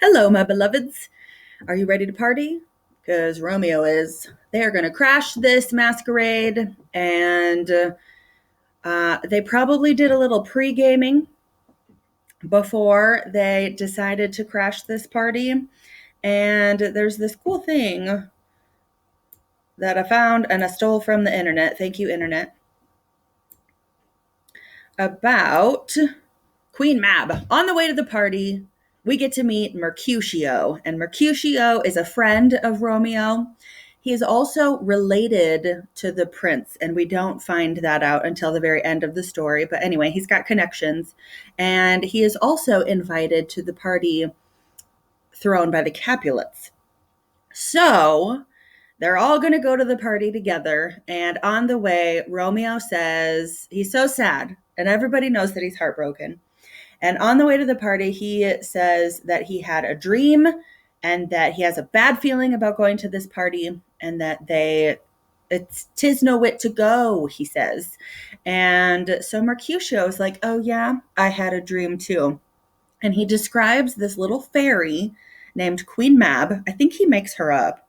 Hello, my beloveds. Are you ready to party? Because Romeo is. They are going to crash this masquerade, and they probably did a little pre-gaming before they decided to crash this party. And there's this cool thing that I found and I stole from the internet. Thank you, internet. About Queen Mab. On the way to the party, we get to meet Mercutio, and Mercutio is a friend of Romeo. He is also related to the prince, and we don't find that out until the very end of the story. But anyway, he's got connections, and he is also invited to the party thrown by the Capulets. So they're all going to go to the party together, and on the way, Romeo says he's so sad, and everybody knows that he's heartbroken. And on the way to the party, he says that he had a dream and that he has a bad feeling about going to this party and that it's 'tis no wit to go, he says. And so Mercutio is like, oh yeah, I had a dream too. And he describes this little fairy named Queen Mab. I think he makes her up.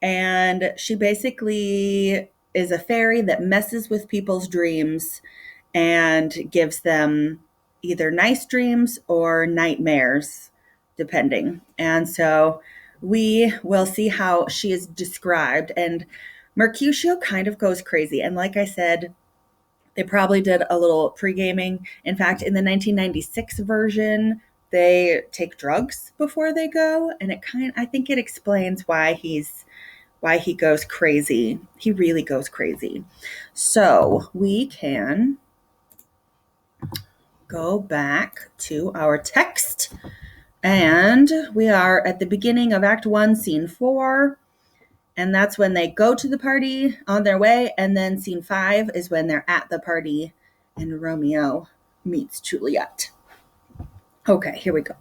And she basically is a fairy that messes with people's dreams and gives them either nice dreams or nightmares, depending. And so we will see how she is described. And Mercutio kind of goes crazy. And like I said, they probably did a little pre-gaming. In fact, in the 1996 version, they take drugs before they go, and I think it explains why he goes crazy. He really goes crazy. So we can go back to our text, and we are at the beginning of Act 1, Scene 4, and that's when they go to the party on their way, and then Scene 5 is when they're at the party and Romeo meets Juliet. Okay, here we go.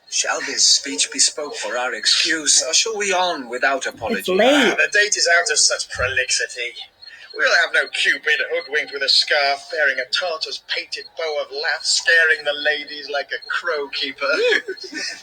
Shall this speech be spoke for our excuse, or shall we on without apology? It's late. The date is out of such prolixity. We'll have no Cupid hoodwinked with a scarf, bearing a Tartar's painted bow of lath, scaring the ladies like a crow keeper.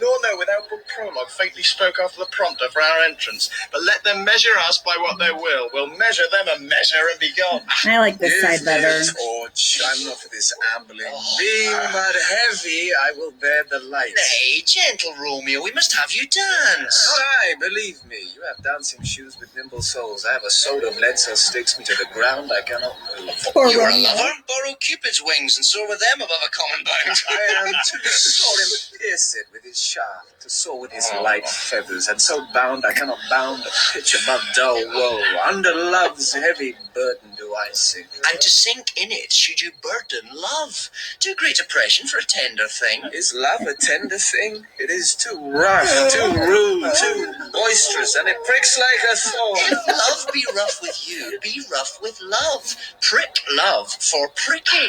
No, without book prologue, faintly spoke after the prompter for our entrance. But let them measure us by what they will. We'll measure them a measure and be gone. I like this side better. Torch, I'm not for this ambling. Being but heavy, I will bear the light. Nay, gentle Romeo, we must have you dance. Aye, believe me, you have dancing shoes with nimble soles. I have a sword of lead so sticks me to the ground I cannot move. Poor You're a Romeo. lover. Borrow Cupid's wings and soar with them above a common bound. I am to soar him, pierce it with his shaft, to soar with his light feathers, and so bound I cannot bound a pitch above dull woe. Under love's heavy burden do I sink. And to sink in it should you burden love. Too great oppression for a tender thing. Is love a tender thing? It is too rough, too rude, too boisterous, and it pricks like a thorn. If love be rough with you, be rough with love. Prick love for pricking,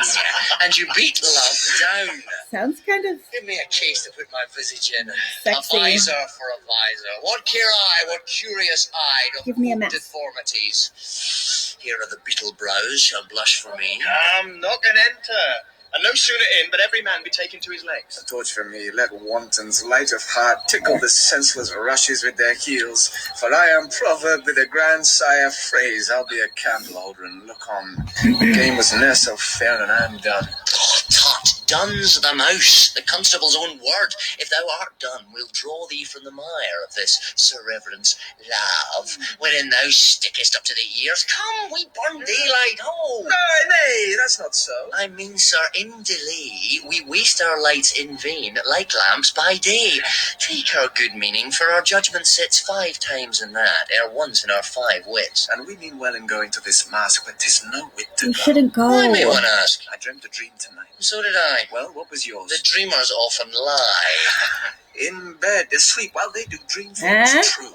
and you beat love down. Sounds kind of Give me a case to put my visage in. Sexy. A visor for a visor. What care I, what curious eye doth Give me a hope mess. deformities. Here are the beetle brows shall blush for me. Come, knock and enter. And no sooner in, but every man be taken to his legs. A torch for me, let wantons light of heart tickle the senseless rushes with their heels. For I am proverb with a grandsire phrase. I'll be a candle holder and look on. The game was ne'er so fair, and I am done. Tut, done's the mouse, the constable's own word. If thou art done, we'll draw thee from the mire of this Sir Reverend's love, wherein thou stickest up to the ears. Come, we burn daylight, ho! Nay, that's not so. I mean, sir, in delay, we waste our lights in vain, like lamps by day. Take our good meaning, for our judgment sits 5 times in that, ere once in our 5 wits. And we mean well in going to this mask, but 'tis no wit to you go. shouldn't Why may go. one ask? I dreamt a dream tonight. So did I. Aye. Well, what was yours? The dreamers often lie. In bed, asleep, while they do dream things true.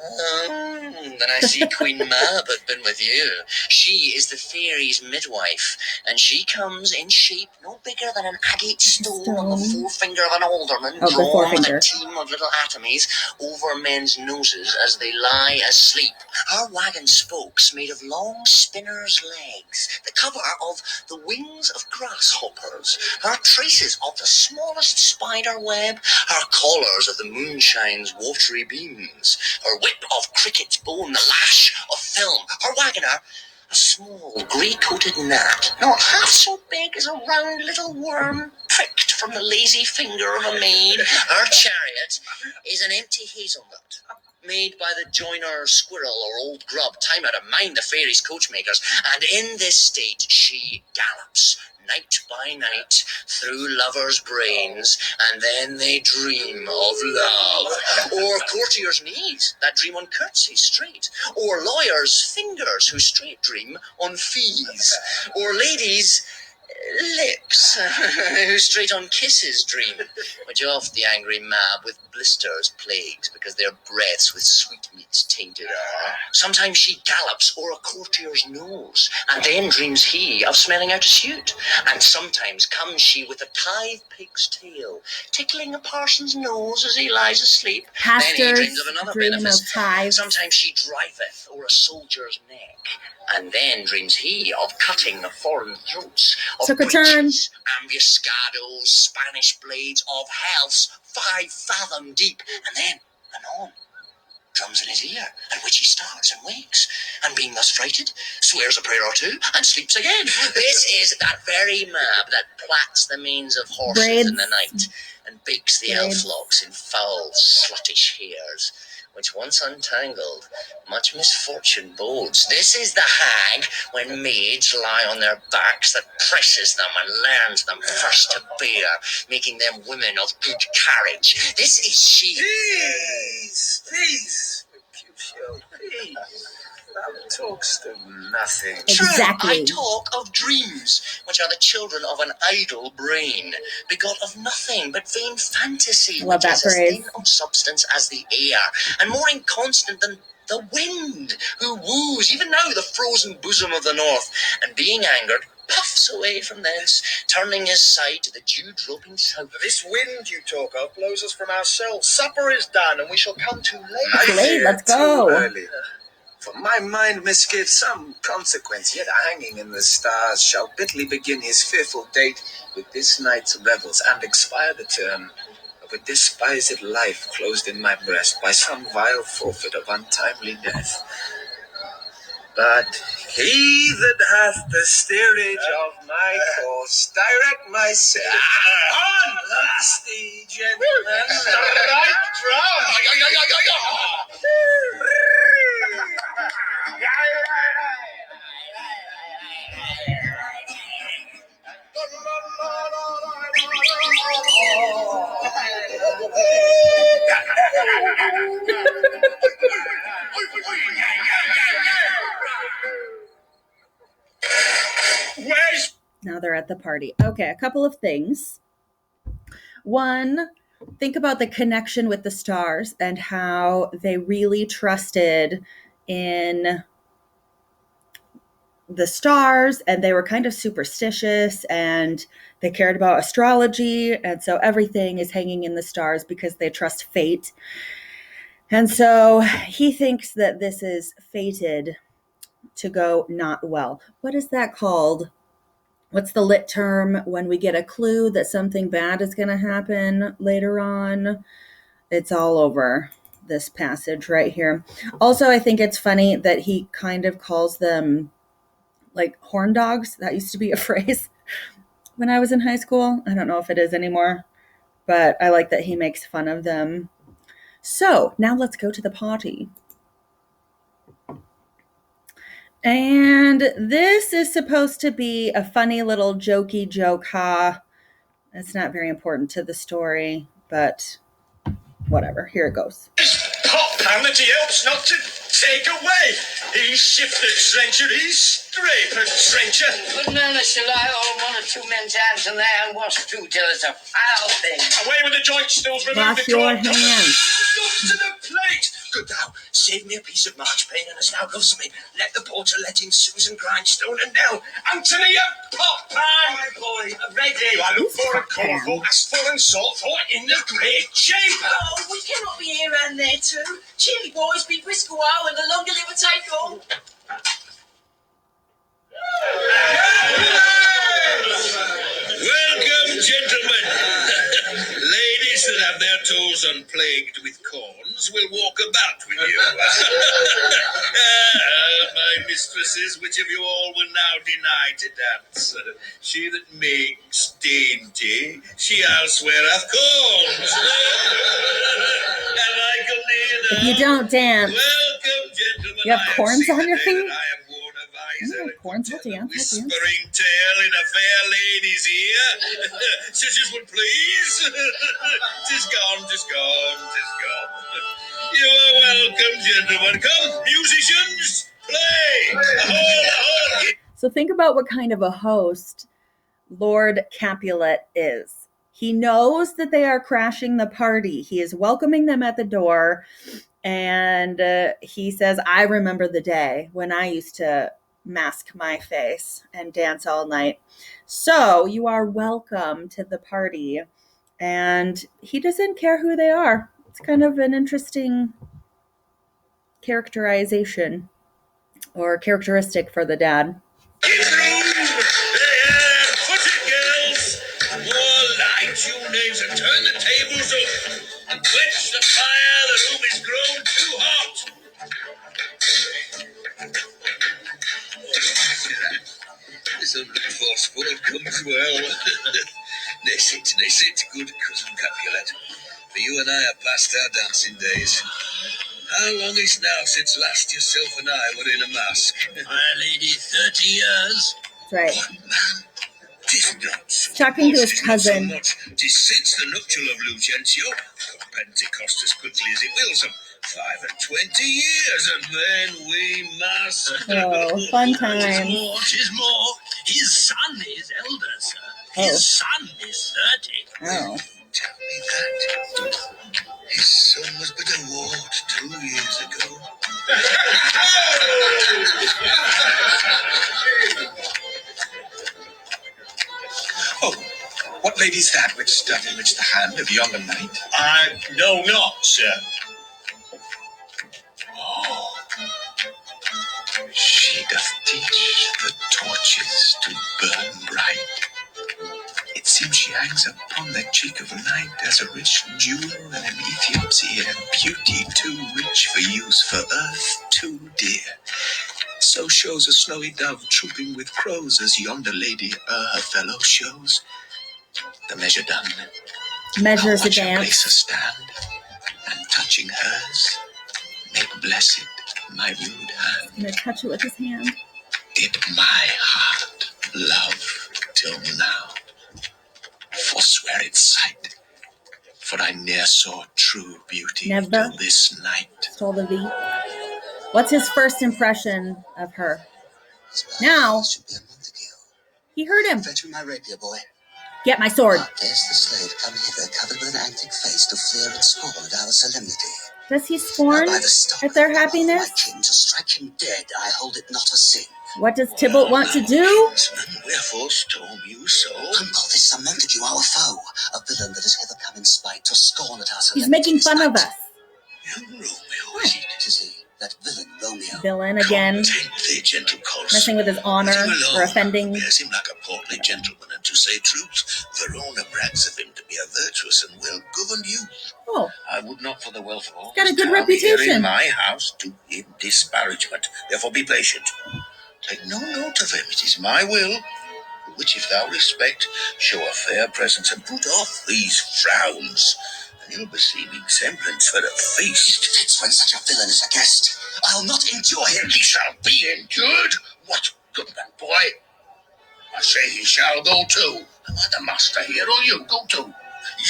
Then I see Queen Mab had been with you. She is the fairies' midwife, and she comes in shape no bigger than an agate stone on the forefinger of an alderman, drawn with a team of little atomies over men's noses as they lie asleep. Her wagon spokes made of long spinner's legs, the cover of the wings of grasshoppers, her traces of the smallest spider web, her collars of the moonshine's watery beams, her whip of cricket's bone, the lash of film, her wagoner, a small grey-coated gnat, not half so big as a round little worm, pricked from the lazy finger of a maid. Her chariot is an empty hazelnut, made by the joiner squirrel or old grub, time out of mind the fairies' coachmakers, and in this state she gallops, night by night, through lovers' brains, and then they dream of love. Or courtiers' knees that dream on curtsies straight, or lawyers' fingers who straight dream on fees, or ladies' lips who straight on kisses dream, which oft the angry Mab with blisters plagues, because their breaths with sweetmeats tainted are. Sometimes she gallops o'er a courtier's nose, and then dreams he of smelling out a suit, and sometimes comes she with a tithe pig's tail, tickling a parson's nose as he lies asleep. Pastors then he dreams of another dream benefice. of tithes. Sometimes she driveth o'er a soldier's neck, and then dreams he of cutting the foreign throats, of Took a turn. breaches, ambuscados, Spanish blades, of healths 5 fathom deep, and then, anon, drums in his ear, at which he starts and wakes, and being thus frighted, swears a prayer or two, and sleeps again. This is that very Mab that plats the manes of horses in the night, and bakes the elf locks in foul, sluttish hairs, which once untangled, much misfortune bodes. This is the hag, when maids lie on their backs, that presses them and learns them first to bear, making them women of good carriage. This is she. Peace, Mercutio, peace. Thou talkst of nothing. Exactly. True, I talk of dreams, which are the children of an idle brain, begot of nothing but vain fantasy, Love which that is as phrase. thin of substance as the air, and more inconstant than the wind, who woos even now the frozen bosom of the north, and being angered, puffs away from thence, turning his side to the dew-dropping south. This wind you talk of blows us from ourselves. Supper is done, and we shall come too late. I Late, fear let's go. too early. For my mind misgives some consequence, yet hanging in the stars shall bitterly begin his fearful date with this night's revels, and expire the term of a despised life closed in my breast by some vile forfeit of untimely death. But he that hath the steerage of my course, direct my sail. On, lusty gentlemen! Right drum! Now they're at the party. Okay, a couple of things. One, think about the connection with the stars and how they really trusted in the stars, and they were kind of superstitious, and they cared about astrology, and so everything is hanging in the stars because they trust fate. And so he thinks that this is fated to go not well. What is that called? What's the lit term when we get a clue that something bad is going to happen later on? It's all over this passage right here. Also, I think it's funny that he kind of calls them like horn dogs. That used to be a phrase when I was in high school. I don't know if it is anymore, but I like that he makes fun of them. So now let's go to the party. And this is supposed to be a funny little jokey joke, ha. It's not very important to the story, but whatever. Here it goes. pot pan that he helps not to take away. He's shifted trencher, he's scrapered trencher. But none shall I all 1 or 2 men's hands in there and wash through till it's a foul thing. Away with the joint stools, remove Wash the your cork. hands. Look to the plate. Good thou, save me a piece of marchpane and as thou loves me, let the porter let in Susan Grindstone and Nell. Anthony, a pot pan. My boy, ready. I look for a Pot call pan. for, ask for and sought for in the great chamber. Oh, we cannot be here and there too. Cheery boys, be brisk a while and the longer they will take all. Welcome, gentlemen. Ladies that have their toes unplagued with corns will walk about with you. My mistresses, which of you all will now deny to dance? She that makes dainty, she elsewhere hath corns. And I can neither. If you don't dance, Welcome, gentlemen. You have I corns seen on the your day feet? that I have worn a visor and corns could will tell a dance, will dance. whispering tale in a fair lady's ear, such as would please. 'Tis gone, 'tis gone, 'tis gone. You are welcome, gentlemen. Come, musicians, play. Ahol. So think about what kind of a host Lord Capulet is. He knows that they are crashing the party. He is welcoming them at the door. And he says, I remember the day when I used to mask my face and dance all night. So you are welcome to the party. And he doesn't care who they are. It's kind of an interesting characterization or characteristic for the dad. Give room. Put it, girls. More light, you knaves, and turn the tables up. And quench the fire. The room is grown too hot. This unlooked for sport comes well. They sit, good cousin Capulet. For you and I are past our dancing days. How long is now since last yourself and I were in a mask? My lady, 30 years. That's right. What, man? 'Tis not so Talking to much, his 'tis not so cousin. much. 'Tis since the nuptial of Lucentio. Pentecost as quickly as it will, some 25 years, and then we must. Oh, fun time. 'Tis more. His son is elder, sir. Oh. His son is 30. Oh. Tell me that. His son was but a ward 2 years ago. Oh, what lady's that which doth enrich the hand of yonder knight? I know not, sir. Oh, she doth teach the torches to burn bright. It seems she hangs upon the cheek of night as a rich jewel in an Ethiop's ear, beauty too rich for use, for earth too dear. So shows a snowy dove trooping with crows, as yonder lady her fellow shows. The measure done, Measures I'll a watch her dance. place a stand, and touching hers, make blessed my rude hand. Gonna touch it with his hand. Did my heart love till now, forswear its sight, for I ne'er saw true beauty Never. till this night. Stole the V. What's his first impression of her? Now, Should be a month ago. he heard him. Fetch me my rapier, boy. Get my sword. There's the slave come hither, covered with an antic face, to fear and scorn at our solemnity. Does he scorn Now by the stock at their of my happiness? kin, to strike him dead, I hold it not a sin. What does Tybalt want to do? Kinsman, wherefore storm you so? Uncle, this Sir Montague, our foe, a villain that has hither come in spite, to scorn at our solemnity. He's making fun of us. Young Romeo, is it? 'Tis he, that villain Romeo. Villain again. Content thee, gentle coz. Messing with his honor Let him alone. or offending. Bears him like a portly gentleman, and to say truth, Verona brags of him to be a virtuous and well-governed youth. Oh, I would not for the wealth of all got a this good town here reputation. in my house do him disparagement. Therefore be patient. Take no note of him. It is my will, which if thou respect, show a fair presence and put off these frowns, an ill-beseeming semblance for a feast. Fits when such a villain is a guest. I'll not endure him. He shall be endured. What, goodman boy? I say he shall go too. Am I the master here, or you go too?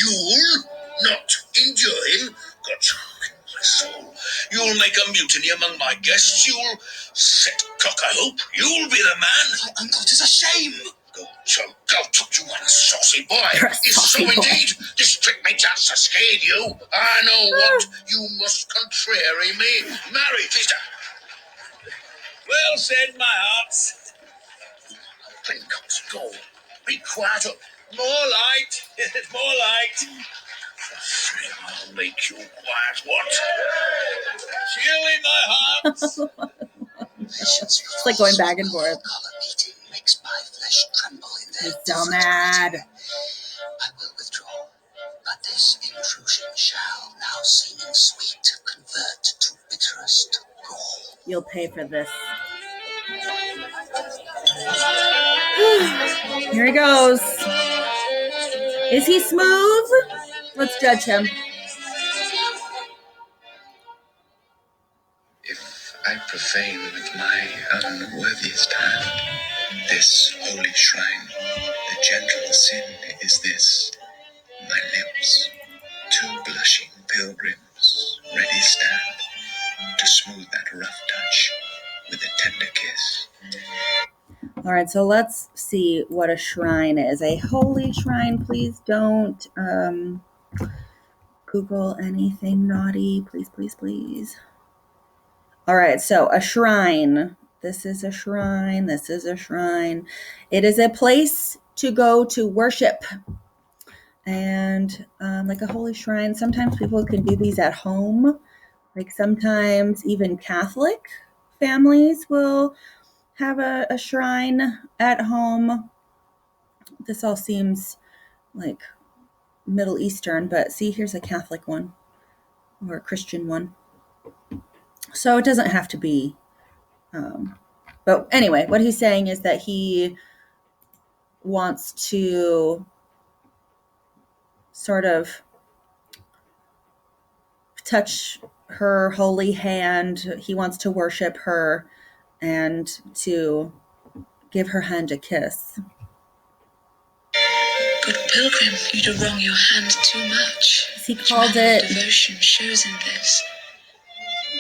You'll not endure him? God's my soul. You'll make a mutiny among my guests. You'll set cock-a-hoop. You'll be the man. Oh, Uncle, 'tis a shame. Go, Joe, go, you are a saucy boy. You're a Is saucy so boy. indeed. This trick may chance to scathe you. I know what. You must contrary me. Marry, Tista. Well said, my hearts. Plain comes go. Be quiet up. More light. More light. I'll make you quiet, what? Chilly, my hearts. It's like going back and forth. Collar beating makes my flesh tremble in their He's so mad. I will withdraw, but this intrusion shall, now seeming sweet, convert to bitterest gall. You'll pay for this. Here he goes. Is he smooth? Let's judge him. If I profane with my unworthiest hand this holy shrine, the gentle sin is this: my lips, two blushing pilgrims, ready stand to smooth that rough touch with a tender kiss. All right, so let's see what a shrine is. A holy shrine. Please don't Google anything naughty. Please, please, please. All right, so a shrine. This is a shrine. This is a shrine. It is a place to go to worship. And like a holy shrine, sometimes people can do these at home. Like sometimes even Catholic families will have a shrine at home. This all seems like Middle Eastern, but see, here's a Catholic one or a Christian one. So it doesn't have to be. But anyway, what he's saying is that he wants to sort of touch her holy hand. He wants to worship her and to give her hand a kiss. Good pilgrim, you do wrong your hand too much. He called Which manner of it devotion shows in this.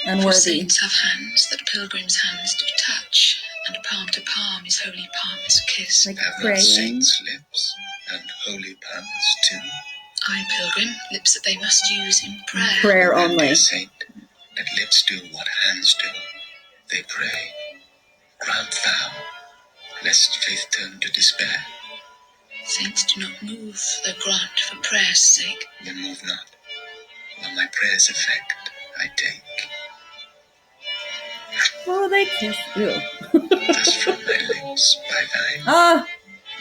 For unworthy. saints have hands that pilgrims' hands do touch, and palm to palm his holy palm is kiss. Like Have not praying. saints lips and holy palms too? I, pilgrim, lips that they must use in prayer. Prayer And only. dear saint, let lips do what hands do. They pray. Grant thou, lest faith turn to despair. Saints do not move, though grant for prayer's sake. Then move not, while my prayer's effect I take. Oh, they kiss. Ew. Thus from my lips by thine, Ah,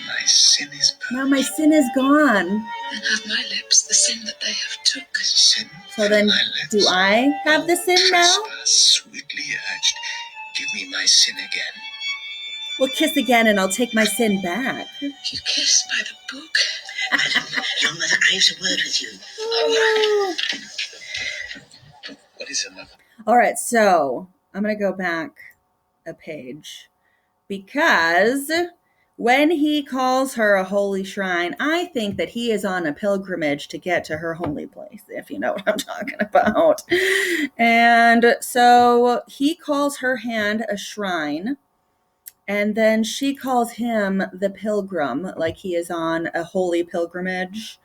my sin is purged. now my sin is gone. Then have my lips the sin that they have took. Sin So from then, my lips. do I have the sin now? Trespass sweetly urged, give me my sin again. We'll kiss again and I'll take my sin back. You kiss by the book. Your mother craves a word with you. Oh. What is another? All right, so I'm going to go back a page because when he calls her a holy shrine, I think that he is on a pilgrimage to get to her holy place, if you know what I'm talking about. And so he calls her hand a shrine, and then she calls him the pilgrim, like he is on a holy pilgrimage.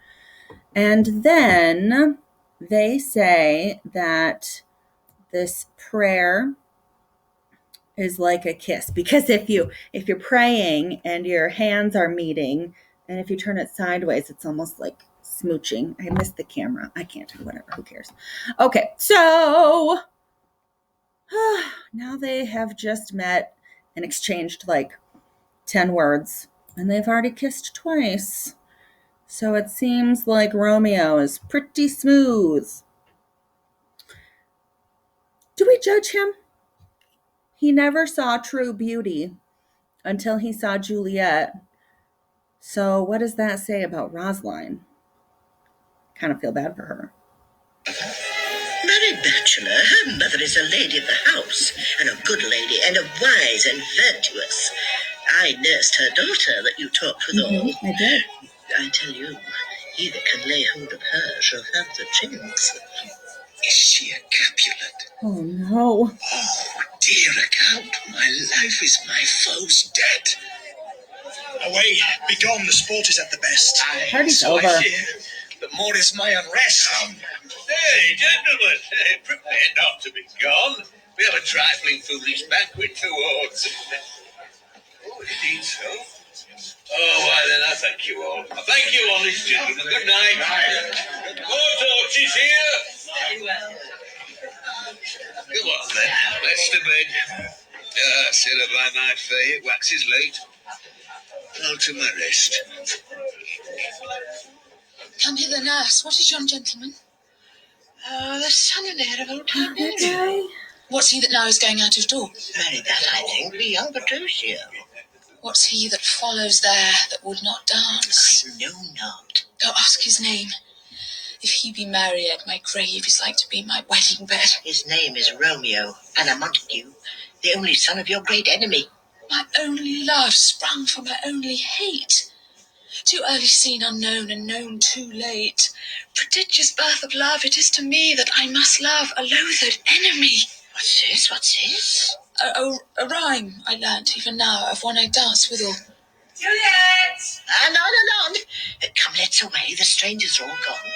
And then they say that this prayer is like a kiss, because if you're praying and your hands are meeting, and if you turn it sideways, it's almost like smooching. I missed the camera. I can't do whatever. Who cares? Okay, so now they have just met and exchanged like 10 words, and they've already kissed twice. So it seems like Romeo is pretty smooth. Do we judge him? He never saw true beauty until he saw Juliet. So what does that say about Rosaline? Kind of feel bad for her. Married bachelor, her mother is a lady of the house, and a good lady, and a wise and virtuous. I nursed her daughter that you talked with all. I did. I tell you, he that can lay hold of her shall have the chance. Is she a Capulet? Oh no. Oh, dear account, my life is my foe's debt. Away, begone, the sport is at the best. Party's So over. I fear, the more is my unrest. Hey, gentlemen, prepare not to be gone. We have a trifling foolish banquet towards. Oh, indeed so. Oh, why then, I thank you all. I thank you, honest gentlemen. Good night. More torches here. Come on then, let's to bed. Sit by my fay, it waxes late. I'll to my rest. Come hither, nurse. What is yon gentleman? The son and heir of old Time Mary. Okay. What's he that now is going out of door? Very that, I think, be young Petruchio. What's he that follows there that would not dance? I know not. Go ask his name. If he be Mariette, my grave is like to be my wedding bed. His name is Romeo, and a Montague, the only son of your great enemy. My only love sprung from my only hate. Too early seen, unknown, and known too late. Prodigious birth of love, it is to me that I must love a loathed enemy. What's this? What's this? A rhyme I learnt even now of one I dance withal. Juliet! On. Come, let's away. The strangers are all gone.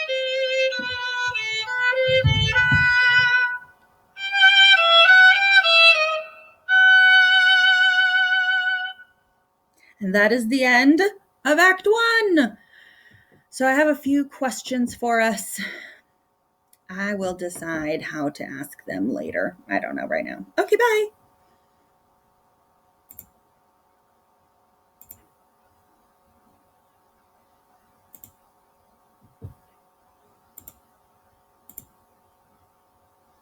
And that is the end of Act 1. So I have a few questions for us. I will decide how to ask them later. I don't know right now. Okay, bye.